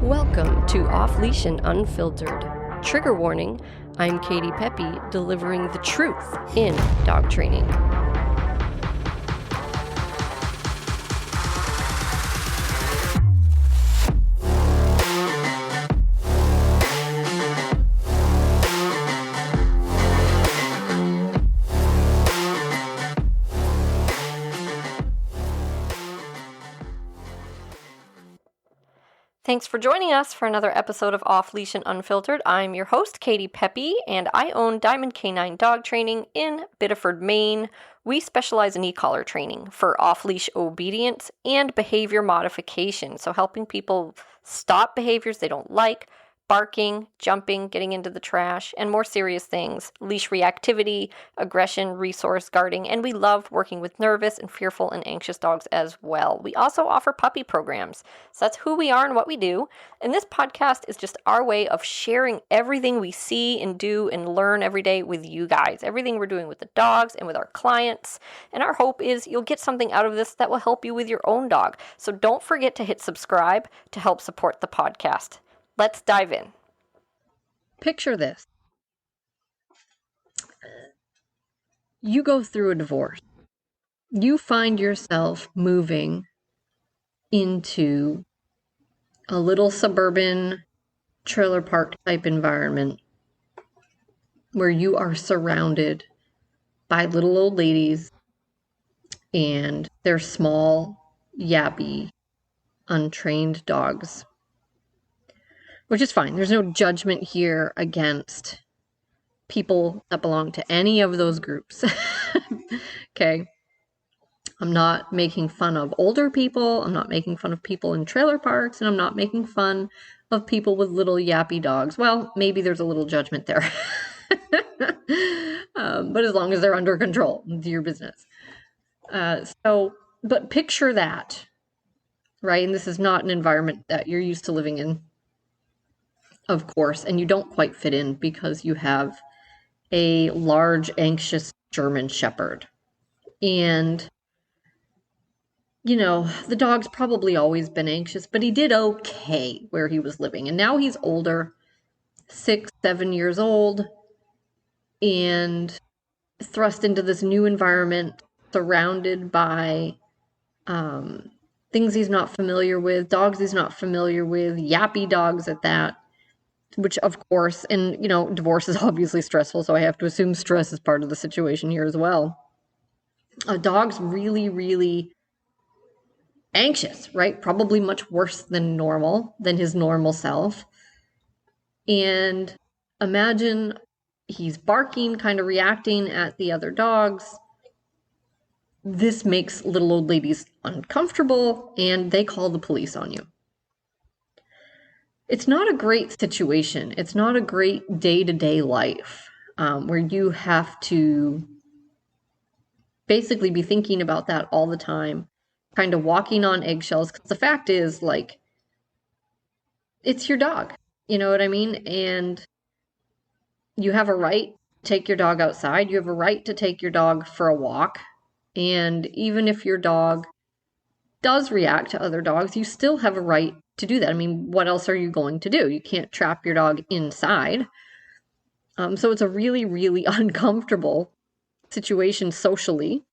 Welcome to Off Leash and Unfiltered. Trigger warning, I'm Katie Pepe, delivering the truth in dog training. Thanks for joining us for another episode of Off Leash and Unfiltered. I'm your host, Katie Pepe, and I own Diamond Canine Dog Training in Biddeford, Maine. We specialize in e-collar training for off-leash obedience and behavior modification, so helping people stop behaviors they don't like, barking, jumping, getting into the trash, and more serious things, leash reactivity, aggression, resource guarding, and we love working with nervous and fearful and anxious dogs as well. We also offer puppy programs. So that's who we are and what we do. And this podcast is just our way of sharing everything we see and do and learn every day with you guys, everything we're doing with the dogs and with our clients. And our hope is you'll get something out of this that will help you with your own dog. So don't forget to hit subscribe to help support the podcast. Let's dive in. Picture this. You go through a divorce. You find yourself moving into a little suburban trailer park type environment where you are surrounded by little old ladies and their small, yappy, untrained dogs. Which is fine. There's no judgment here against people that belong to any of those groups. Okay? I'm not making fun of older people. I'm not making fun of people in trailer parks. And I'm not making fun of people with little yappy dogs. Well, maybe there's a little judgment there. But as long as they're under control, it's your business. But picture that, right? And this is not an environment that you're used to living in. Of course, and you don't quite fit in because you have a large, anxious German Shepherd. And, the dog's probably always been anxious, but he did okay where he was living. And now he's older, 6, 7 years old, and thrust into this new environment, surrounded by things he's not familiar with, dogs he's not familiar with, yappy dogs at that. Which, of course, and, divorce is obviously stressful, so I have to assume stress is part of the situation here as well. A dog's really, really anxious, right? Probably much worse than normal, than his normal self. And imagine he's barking, kind of reacting at the other dogs. This makes little old ladies uncomfortable, and they call the police on you. It's not a great situation. It's not a great day-to-day life where you have to basically be thinking about that all the time, kind of walking on eggshells. Because the fact is, it's your dog. You know what I mean? And you have a right to take your dog outside. You have a right to take your dog for a walk. And even if your dog does react to other dogs, you still have a right to do that. I mean, what else are you going to do? You can't trap your dog inside. So it's a really, really uncomfortable situation socially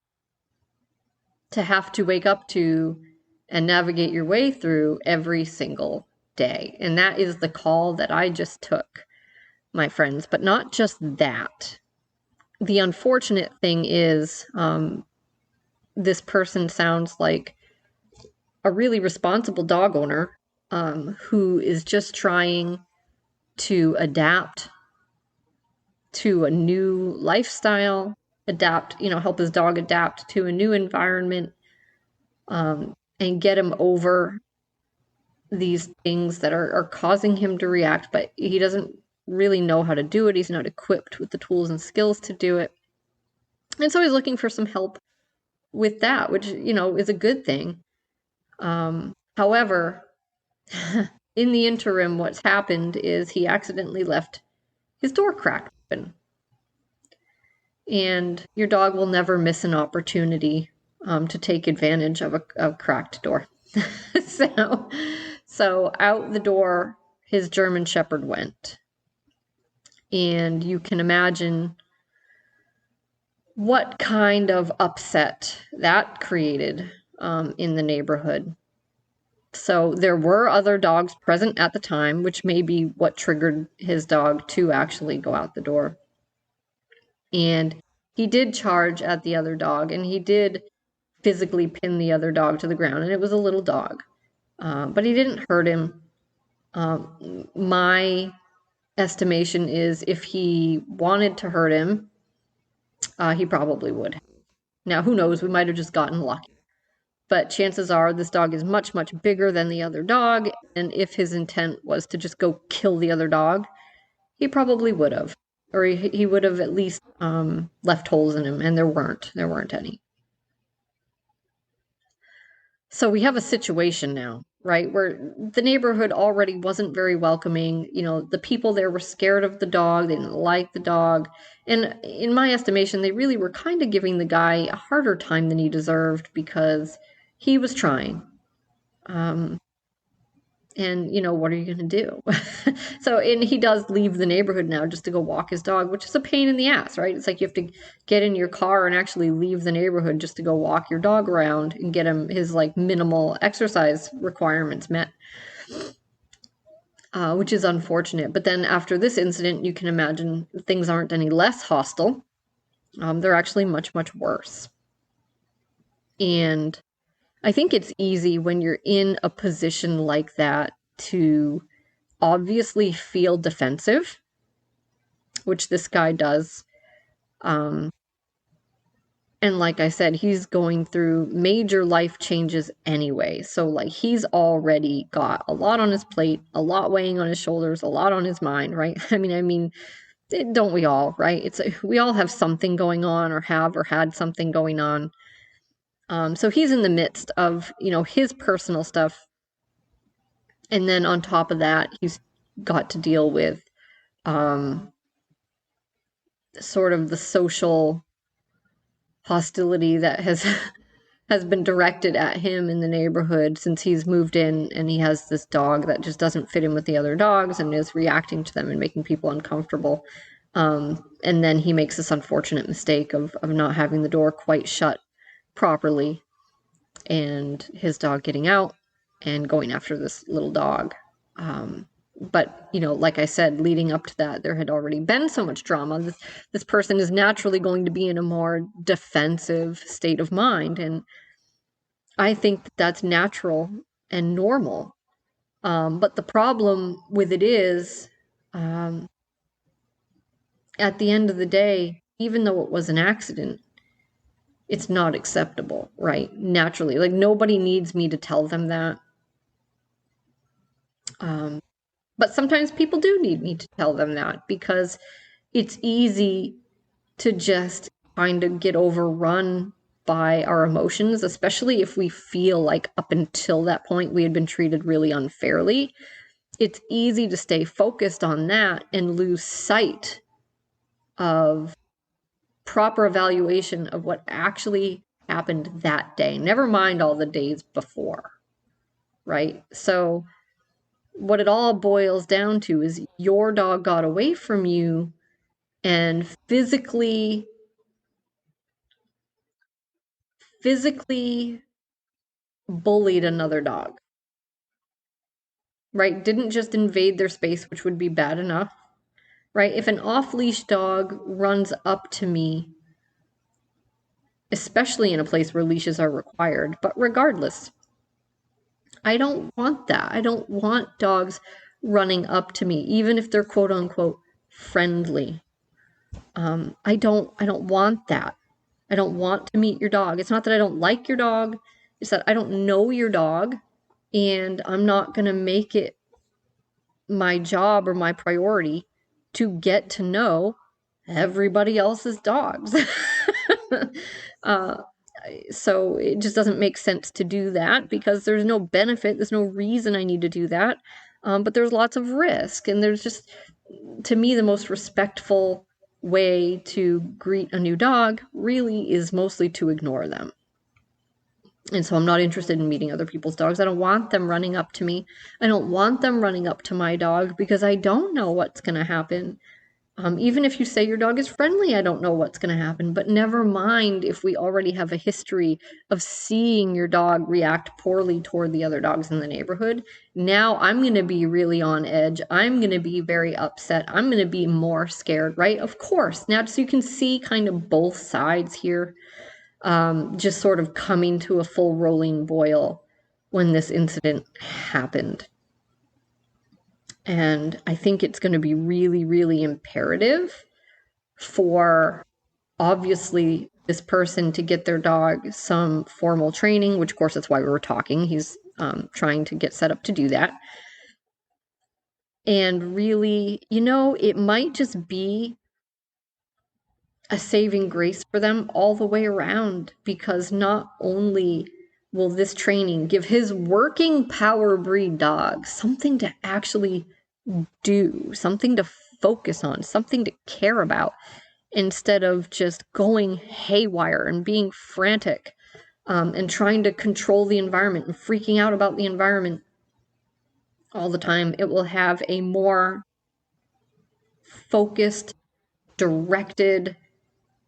to have to wake up to and navigate your way through every single day. And that is the call that I just took, my friends. But not just that. The unfortunate thing is this person sounds like a really responsible dog owner who is just trying to adapt to a new lifestyle, help his dog adapt to a new environment, and get him over these things that are causing him to react, but he doesn't really know how to do it. He's not equipped with the tools and skills to do it. And so he's looking for some help with that, which, is a good thing. However, in the interim, what's happened is he accidentally left his door cracked open. And your dog will never miss an opportunity to take advantage of a cracked door. So So out the door, his German Shepherd went. And you can imagine what kind of upset that created in the neighborhood. So there were other dogs present at the time, which may be what triggered his dog to actually go out the door. And he did charge at the other dog, and he did physically pin the other dog to the ground, and it was a little dog. But he didn't hurt him. My estimation is if he wanted to hurt him, he probably would. Now, who knows? We might have just gotten lucky. But chances are this dog is much, much bigger than the other dog. And if his intent was to just go kill the other dog, he probably would have. Or he would have at least left holes in him. And there weren't any. So we have a situation now, right, where the neighborhood already wasn't very welcoming. You know, the people there were scared of the dog. They didn't like the dog. And in my estimation, they really were kind of giving the guy a harder time than he deserved because he was trying. And, you know, what are you going to do? So, and he does leave the neighborhood now just to go walk his dog, which is a pain in the ass, right? It's like you have to get in your car and actually leave the neighborhood just to go walk your dog around and get him his like minimal exercise requirements met, which is unfortunate. But then after this incident, you can imagine things aren't any less hostile. They're actually much, much worse. And I think it's easy when you're in a position like that to obviously feel defensive, which this guy does. And like I said, he's going through major life changes anyway. So like he's already got a lot on his plate, a lot weighing on his shoulders, a lot on his mind, right? I mean, don't we all, right? We all have something going on or have or had something going on. So he's in the midst of, you know, his personal stuff. And then on top of that, he's got to deal with sort of the social hostility that has has been directed at him in the neighborhood since he's moved in, and he has this dog that just doesn't fit in with the other dogs and is reacting to them and making people uncomfortable. And then he makes this unfortunate mistake of not having the door quite shut properly, and his dog getting out and going after this little dog. But, you know, like I said, leading up to that, there had already been so much drama. This person is naturally going to be in a more defensive state of mind. And I think that's natural and normal. But the problem with it is, at the end of the day, even though it was an accident, it's not acceptable, right? Naturally. Like, nobody needs me to tell them that. But sometimes people do need me to tell them that because it's easy to just kind of get overrun by our emotions, especially if we feel like up until that point we had been treated really unfairly. It's easy to stay focused on that and lose sight of proper evaluation of what actually happened that day, never mind all the days before, right? So what it all boils down to is your dog got away from you and physically bullied another dog, right? Didn't just invade their space, which would be bad enough, right? If an off-leash dog runs up to me, especially in a place where leashes are required, but regardless, I don't want that. I don't want dogs running up to me, even if they're quote unquote friendly. I don't want that. I don't want to meet your dog. It's not that I don't like your dog. It's that I don't know your dog, and I'm not going to make it my job or my priority to get to know everybody else's dogs. So it just doesn't make sense to do that because there's no benefit. There's no reason I need to do that. But there's lots of risk. And there's just, to me, the most respectful way to greet a new dog really is mostly to ignore them. And so I'm not interested in meeting other people's dogs. I don't want them running up to me. I don't want them running up to my dog because I don't know what's going to happen. Even if you say your dog is friendly, I don't know what's going to happen. But never mind if we already have a history of seeing your dog react poorly toward the other dogs in the neighborhood. Now I'm going to be really on edge. I'm going to be very upset. I'm going to be more scared, right? Of course. Now, so you can see kind of both sides here, just sort of coming to a full rolling boil when this incident happened. And I think it's going to be really, really imperative for obviously this person to get their dog some formal training, which of course that's why we were talking. He's trying to get set up to do that. And really, it might just be a saving grace for them all the way around, because not only will this training give his working power breed dog something to actually do, something to focus on, something to care about, instead of just going haywire and being frantic, and trying to control the environment and freaking out about the environment all the time. It will have a more focused, directed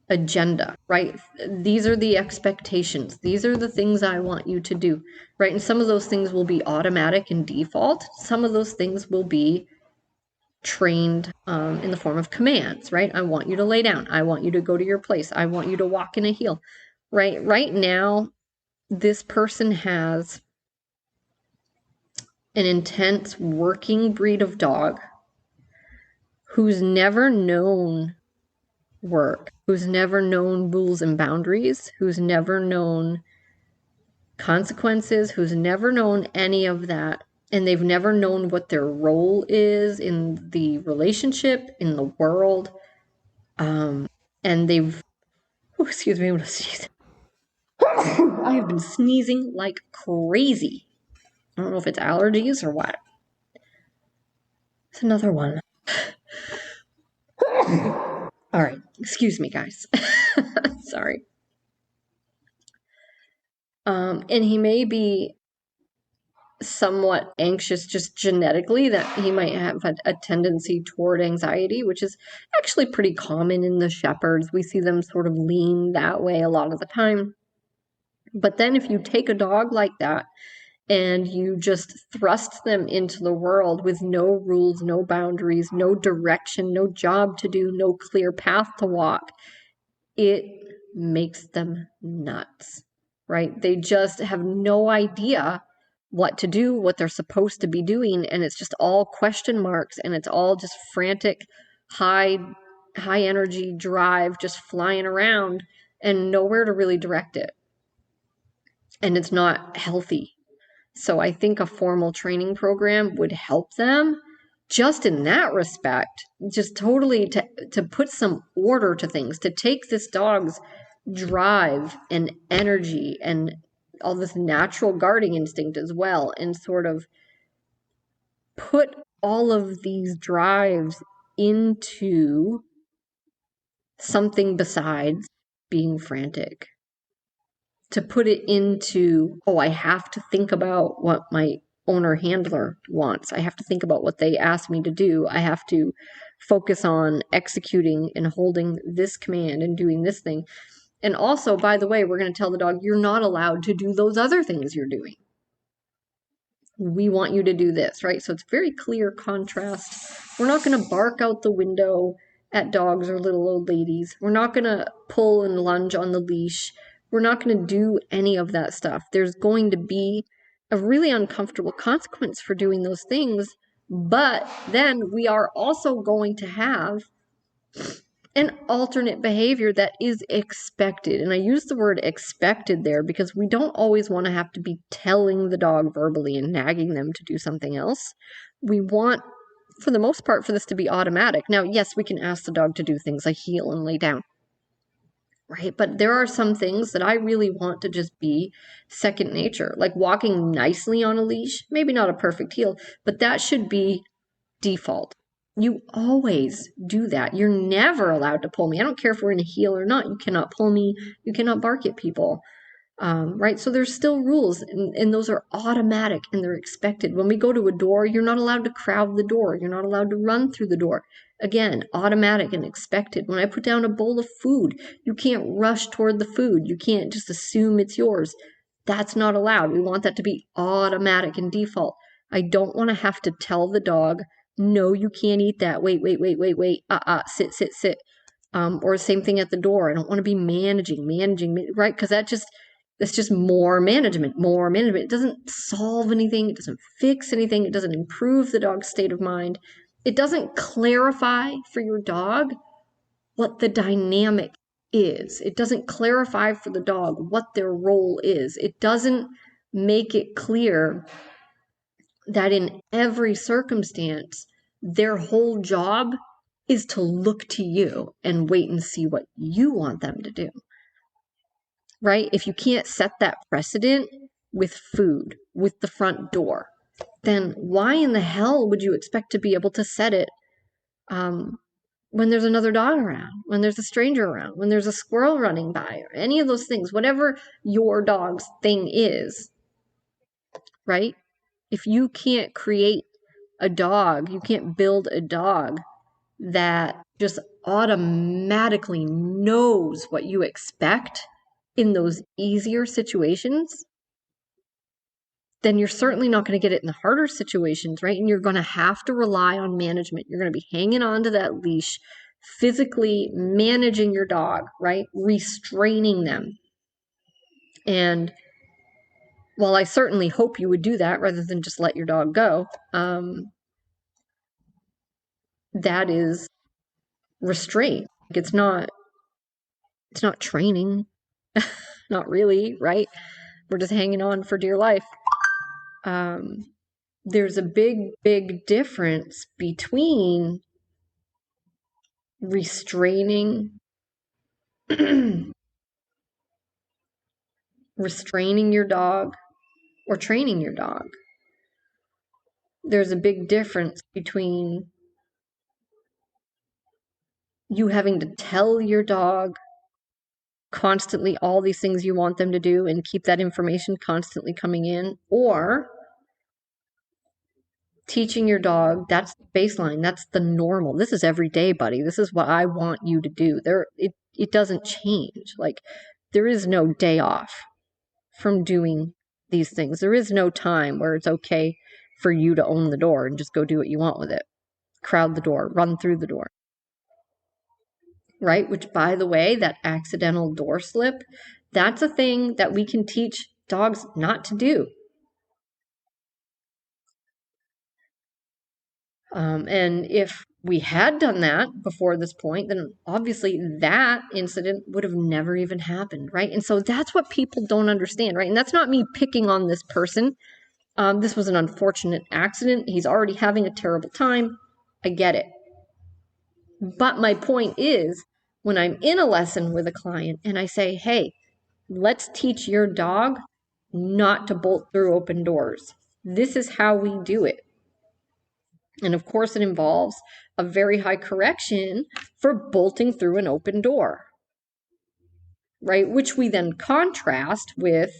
agenda, right? These are the expectations. These are the things I want you to do, right? And some of those things will be automatic and default. Some of those things will be trained in the form of commands, right? I want you to lay down. I want you to go to your place. I want you to walk in a heel, right? Right now, this person has an intense working breed of dog who's never known work, who's never known rules and boundaries, who's never known consequences, who's never known any of that. And they've never known what their role is in the relationship, in the world. And they've, excuse me, I'm gonna sneeze. I have been sneezing like crazy. I don't know if it's allergies or what. It's another one. All right, excuse me, guys. Sorry. And he may be somewhat anxious just genetically, that he might have a tendency toward anxiety, which is actually pretty common in the shepherds. We see them sort of lean that way a lot of the time. But then if you take a dog like that and you just thrust them into the world with no rules, no boundaries, no direction, no job to do, no clear path to walk, it makes them nuts, right? They just have no idea what to do, what they're supposed to be doing, and it's just all question marks, and it's all just frantic, high energy drive just flying around and nowhere to really direct it. And it's not healthy. So I think a formal training program would help them just in that respect, just totally to put some order to things, to take this dog's drive and energy and all this natural guarding instinct as well, and sort of put all of these drives into something besides being frantic. To put it into, oh, I have to think about what my owner handler wants. I have to think about what they ask me to do. I have to focus on executing and holding this command and doing this thing. And also, by the way, we're going to tell the dog, you're not allowed to do those other things you're doing. We want you to do this, right? So it's very clear contrast. We're not going to bark out the window at dogs or little old ladies. We're not going to pull and lunge on the leash. We're not going to do any of that stuff. There's going to be a really uncomfortable consequence for doing those things, but then we are also going to have an alternate behavior that is expected. And I use the word expected there because we don't always want to have to be telling the dog verbally and nagging them to do something else. We want, for the most part, for this to be automatic. Now, yes, we can ask the dog to do things like heel and lay down, right? But there are some things that I really want to just be second nature, like walking nicely on a leash, maybe not a perfect heel, but that should be default. You always do that. You're never allowed to pull me. I don't care if we're in a heel or not. You cannot pull me. You cannot bark at people. right? So there's still rules, and those are automatic and they're expected. When we go to a door, you're not allowed to crowd the door. You're not allowed to run through the door. Again, automatic and expected. When I put down a bowl of food, you can't rush toward the food. You can't just assume it's yours. That's not allowed. We want that to be automatic and default. I don't want to have to tell the dog, no, you can't eat that. Wait, wait, wait, wait, wait. Sit, sit, sit. Or same thing at the door. I don't want to be managing, right? Because that's just more management. It doesn't solve anything. It doesn't fix anything. It doesn't improve the dog's state of mind. It doesn't clarify for your dog what the dynamic is. It doesn't clarify for the dog what their role is. It doesn't make it clear that in every circumstance, their whole job is to look to you and wait and see what you want them to do. Right? If you can't set that precedent with food, with the front door, then why in the hell would you expect to be able to set it when there's another dog around, when there's a stranger around, when there's a squirrel running by, or any of those things, whatever your dog's thing is, right? If you can't create a dog, you can't build a dog that just automatically knows what you expect in those easier situations, then you're certainly not going to get it in the harder situations, right? And you're going to have to rely on management. You're going to be hanging on to that leash, physically managing your dog, right? Restraining them. And while I certainly hope you would do that rather than just let your dog go, that is restraint. It's not training. Not really, right? We're just hanging on for dear life. There's a big difference between restraining your dog or training your dog. There's a big difference between you having to tell your dog constantly all these things you want them to do and keep that information constantly coming in, or teaching your dog, that's the baseline, that's the normal. This is every day, buddy. This is what I want you to do. It doesn't change. Like, there is no day off from doing these things. There is no time where it's okay for you to own the door and just go do what you want with it. Crowd the door, run through the door. Right? Which, by the way, that accidental door slip, that's a thing that we can teach dogs not to do. And if we had done that before this point, then obviously that incident would have never even happened, right? And so that's what people don't understand, right? And that's not me picking on this person. This was an unfortunate accident. He's already having a terrible time. I get it. But my point is, when I'm in a lesson with a client and I say, hey, let's teach your dog not to bolt through open doors. This is how we do it. And of course, it involves a very high correction for bolting through an open door, right? Which we then contrast with,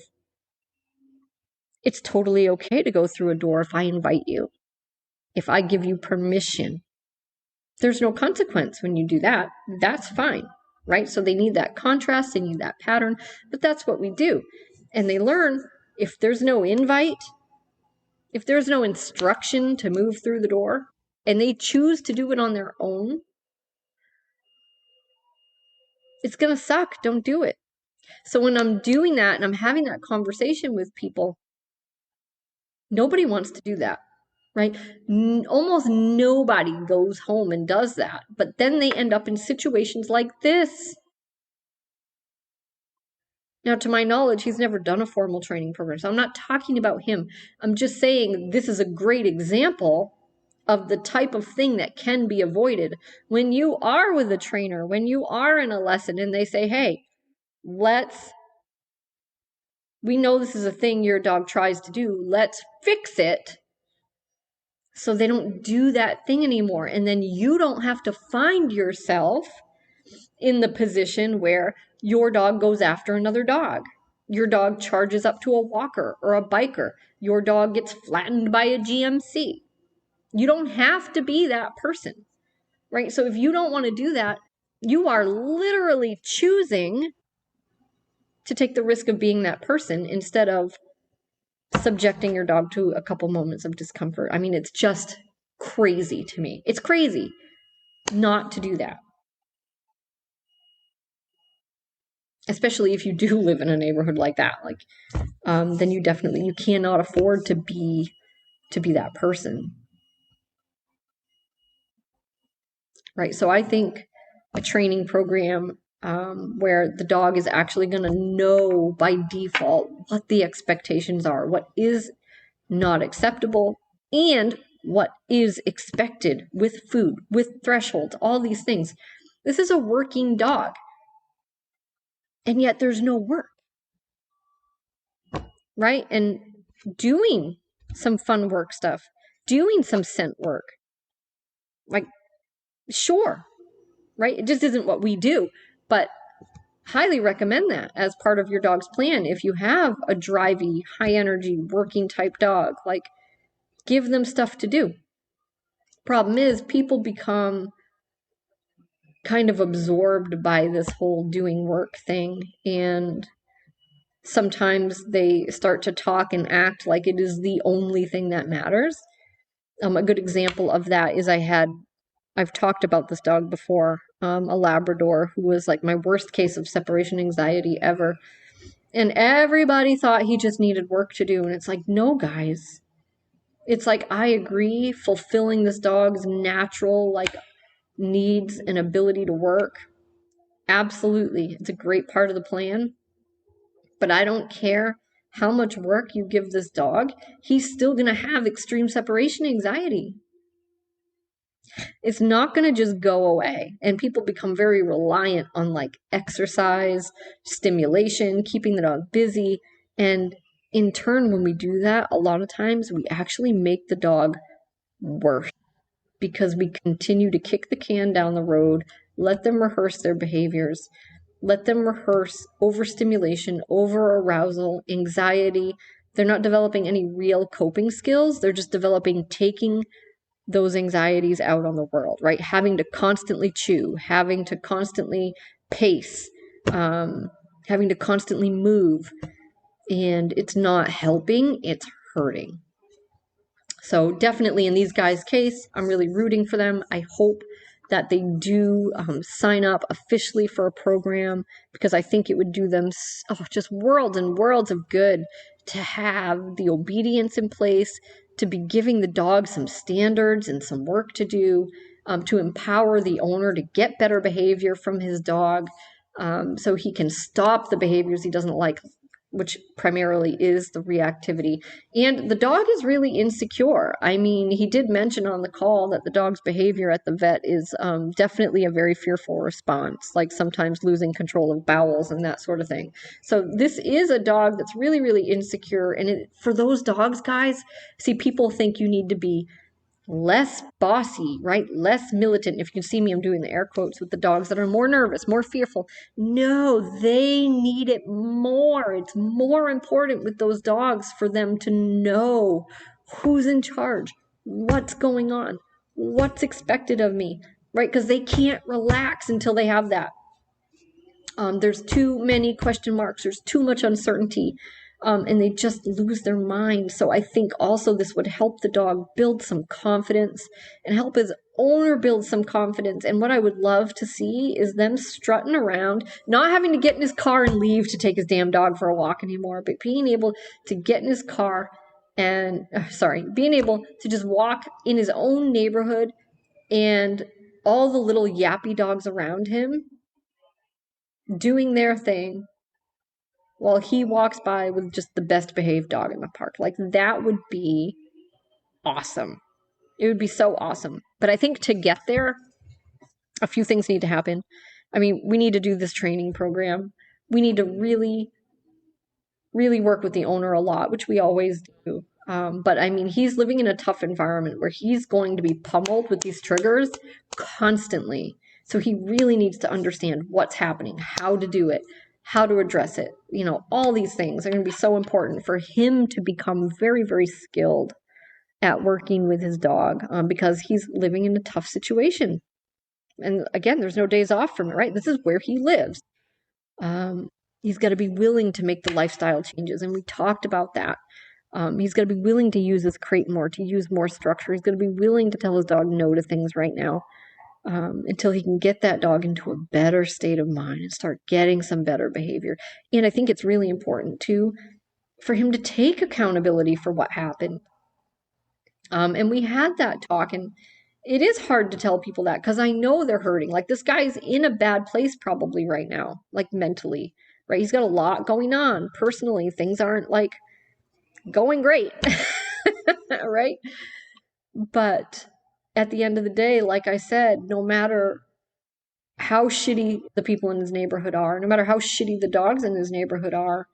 it's totally okay to go through a door if I invite you, if I give you permission. There's no consequence when you do that. That's fine, right? So they need that contrast, they need that pattern, but that's what we do. And they learn, if there's no invite, if there's no instruction to move through the door, and they choose to do it on their own, it's going to suck. Don't do it. So when I'm doing that and I'm having that conversation with people, nobody wants to do that, right? Almost nobody goes home and does that. But then they end up in situations like this. Now, to my knowledge, he's never done a formal training program, so I'm not talking about him. I'm just saying this is a great example of the type of thing that can be avoided when you are with a trainer, when you are in a lesson and they say, hey, we know this is a thing your dog tries to do, let's fix it so they don't do that thing anymore. And then you don't have to find yourself in the position where your dog goes after another dog. Your dog charges up to a walker or a biker. Your dog gets flattened by a GMC. You don't have to be that person, right? So if you don't want to do that, you are literally choosing to take the risk of being that person instead of subjecting your dog to a couple moments of discomfort. I mean, it's just crazy to me. It's crazy not to do that. Especially if you do live in a neighborhood like that, like, then you cannot afford to be that person, right? So I think a training program where the dog is actually going to know by default what the expectations are, what is not acceptable, and what is expected with food, with thresholds, all these things. This is a working dog, and yet there's no work, right? And doing some fun work stuff, doing some scent work, like, sure, right? It just isn't what we do, but highly recommend that as part of your dog's plan. If you have a drivey, high energy, working type dog, like, give them stuff to do. Problem is, people become kind of absorbed by this whole doing work thing, and sometimes they start to talk and act like it is the only thing that matters. A good example of that is I've talked about this dog before, a Labrador who was like my worst case of separation anxiety ever. And everybody thought he just needed work to do. And it's like, no, guys. It's like, I agree, fulfilling this dog's natural, like, needs and ability to work. Absolutely. It's a great part of the plan. But I don't care how much work you give this dog. He's still going to have extreme separation anxiety. It's not going to just go away. And people become very reliant on, like, exercise, stimulation, keeping the dog busy. And in turn, when we do that, a lot of times we actually make the dog worse because we continue to kick the can down the road, let them rehearse their behaviors, let them rehearse overstimulation, over-arousal, anxiety. They're not developing any real coping skills. They're just developing taking those anxieties out on the world, right? Having to constantly chew, having to constantly pace, having to constantly move. And it's not helping, it's hurting. So definitely in these guys' case, I'm really rooting for them. I hope that they do sign up officially for a program, because I think it would do them just worlds and worlds of good to have the obedience in place, to be giving the dog some standards and some work to do, to empower the owner to get better behavior from his dog, so he can stop the behaviors he doesn't like, which primarily is the reactivity. And the dog is really insecure. I mean, he did mention on the call that the dog's behavior at the vet is definitely a very fearful response, like sometimes losing control of bowels and that sort of thing. So this is a dog that's really, really insecure. And for those dogs, guys, see, people think you need to be less bossy, right? Less militant. If you can see me, I'm doing the air quotes with the dogs that are more nervous, more fearful. No, they need it more. It's more important with those dogs for them to know who's in charge, what's going on, what's expected of me, right? Because they can't relax until they have that. There's too many question marks. There's too much uncertainty. And they just lose their mind. So I think also this would help the dog build some confidence and help his owner build some confidence. And what I would love to see is them strutting around, not having to get in his car and leave to take his damn dog for a walk anymore, but being able to get in his car and, being able to just walk in his own neighborhood, and all the little yappy dogs around him doing their thing while he walks by with just the best behaved dog in the park. Like, that would be awesome. It would be so awesome. But I think to get there, a few things need to happen. I mean, we need to do this training program. We need to really, really work with the owner a lot, which we always do. But I mean, he's living in a tough environment where he's going to be pummeled with these triggers constantly. So he really needs to understand what's happening, how to do it, how to address it. All these things are going to be so important for him to become very, very skilled at working with his dog, because he's living in a tough situation. And again, there's no days off from it, right? This is where he lives. He's got to be willing to make the lifestyle changes. And we talked about that. He's got to be willing to use his crate more, to use more structure. He's going to be willing to tell his dog no to things right now, until he can get that dog into a better state of mind and start getting some better behavior. And I think it's really important too for him to take accountability for what happened. And we had that talk, and it is hard to tell people that because I know they're hurting. Like, this guy's in a bad place probably right now, like mentally, right? He's got a lot going on personally. Things aren't like going great, right? But at the end of the day, like I said, no matter how shitty the people in his neighborhood are, no matter how shitty the dogs in his neighborhood are,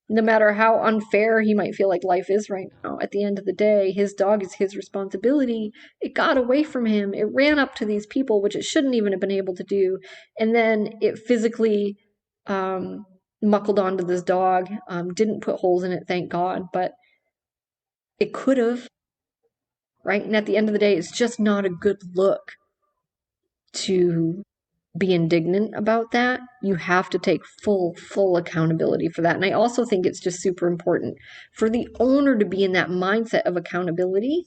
no matter how unfair he might feel like life is right now, at the end of the day, his dog is his responsibility. It got away from him. It ran up to these people, which it shouldn't even have been able to do. And then it physically muckled onto this dog. Didn't put holes in it, thank God, but it could have, right? And at the end of the day, it's just not a good look to be indignant about that. You have to take full accountability for that. And I also think it's just super important for the owner to be in that mindset of accountability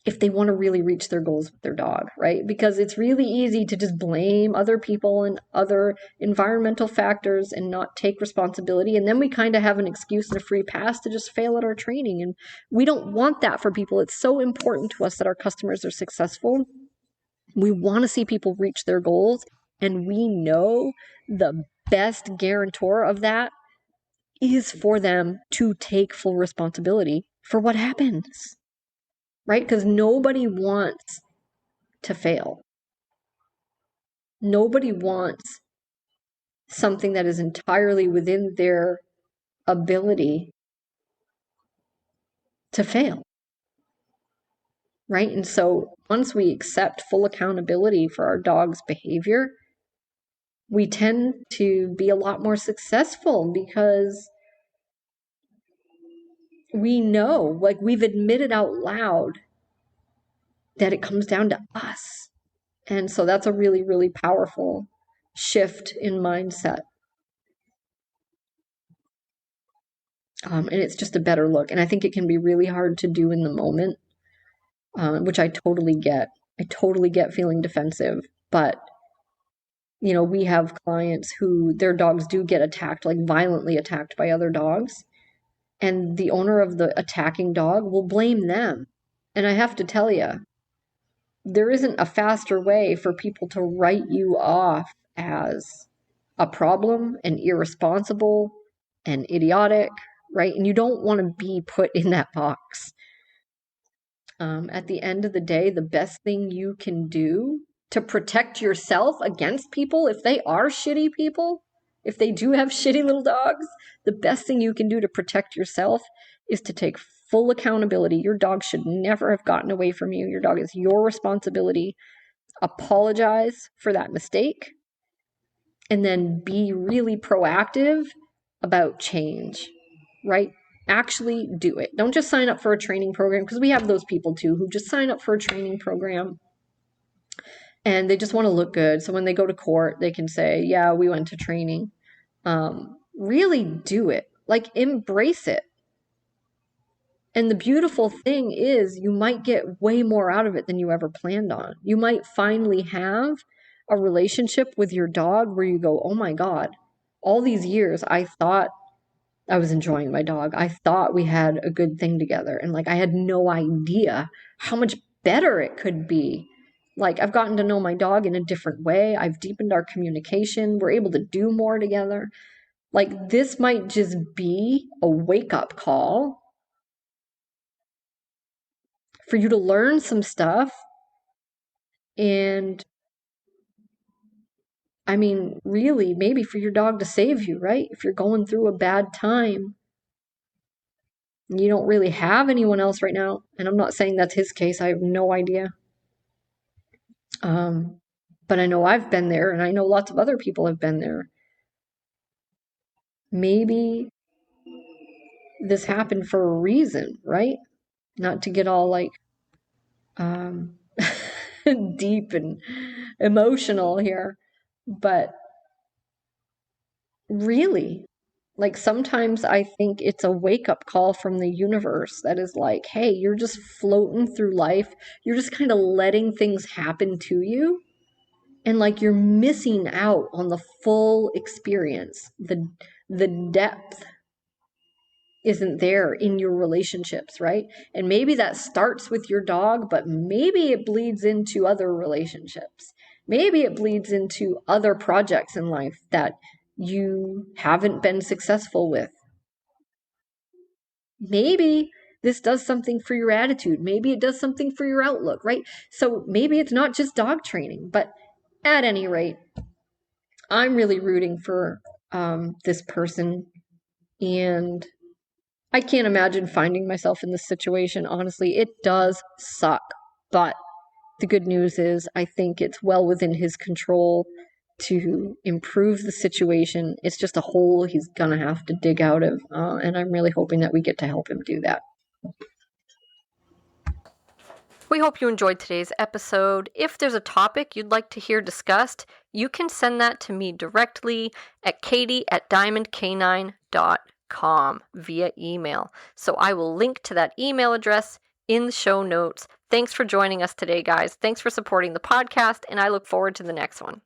if they want to really reach their goals with their dog, right? Because it's really easy to just blame other people and other environmental factors and not take responsibility. And then we kind of have an excuse and a free pass to just fail at our training. And we don't want that for people. It's so important to us that our customers are successful. We want to see people reach their goals, and we know the best guarantor of that is for them to take full responsibility for what happens, right? Because nobody wants to fail. Nobody wants something that is entirely within their ability to fail, right? And so once we accept full accountability for our dog's behavior, we tend to be a lot more successful because we know, like, we've admitted out loud that it comes down to us. And so that's a really, really powerful shift in mindset. And it's just a better look. And I think it can be really hard to do in the moment, which I totally get. I totally get feeling defensive. But, we have clients who their dogs do get attacked, like violently attacked by other dogs. And the owner of the attacking dog will blame them. And I have to tell you, there isn't a faster way for people to write you off as a problem and irresponsible and idiotic, right? And you don't want to be put in that box. At the end of the day, the best thing you can do to protect yourself against people, if they are shitty people, if they do have shitty little dogs, the best thing you can do to protect yourself is to take full accountability. Your dog should never have gotten away from you. Your dog is your responsibility. Apologize for that mistake, and then be really proactive about change, right? Actually do it. Don't just sign up for a training program, because we have those people too who just sign up for a training program and they just want to look good. So when they go to court, they can say, yeah, we went to training. Really do it. Like, embrace it. And the beautiful thing is you might get way more out of it than you ever planned on. You might finally have a relationship with your dog where you go, oh my God, all these years I thought I was enjoying my dog. I thought we had a good thing together. And like, I had no idea how much better it could be. Like, I've gotten to know my dog in a different way. I've deepened our communication. We're able to do more together. Like, this might just be a wake-up call for you to learn some stuff. And I mean, really, maybe for your dog to save you, right? If you're going through a bad time, you don't really have anyone else right now. And I'm not saying that's his case. I have no idea. But I know I've been there, and I know lots of other people have been there. maybe this happened for a reason, right? Not to get all like um, deep and emotional here, but really, like sometimes I think it's a wake up call from the universe that is like, hey, you're just floating through life. You're just kind of letting things happen to you. And like you're missing out on the full experience. The depth isn't there in your relationships, right? And maybe that starts with your dog, but maybe it bleeds into other relationships. Maybe it bleeds into other projects in life that you haven't been successful with. Maybe this does something for your attitude. Maybe it does something for your outlook, right? So maybe it's not just dog training, but at any rate, I'm really rooting for this person, and I can't imagine finding myself in this situation. Honestly, it does suck. But the good news is, I think it's well within his control to improve the situation. It's just a hole he's going to have to dig out of. And I'm really hoping that we get to help him do that. We hope you enjoyed today's episode. If there's a topic you'd like to hear discussed, you can send that to me directly at katie@diamondcanine.com via email. So I will link to that email address in the show notes. Thanks for joining us today, guys. Thanks for supporting the podcast, and I look forward to the next one.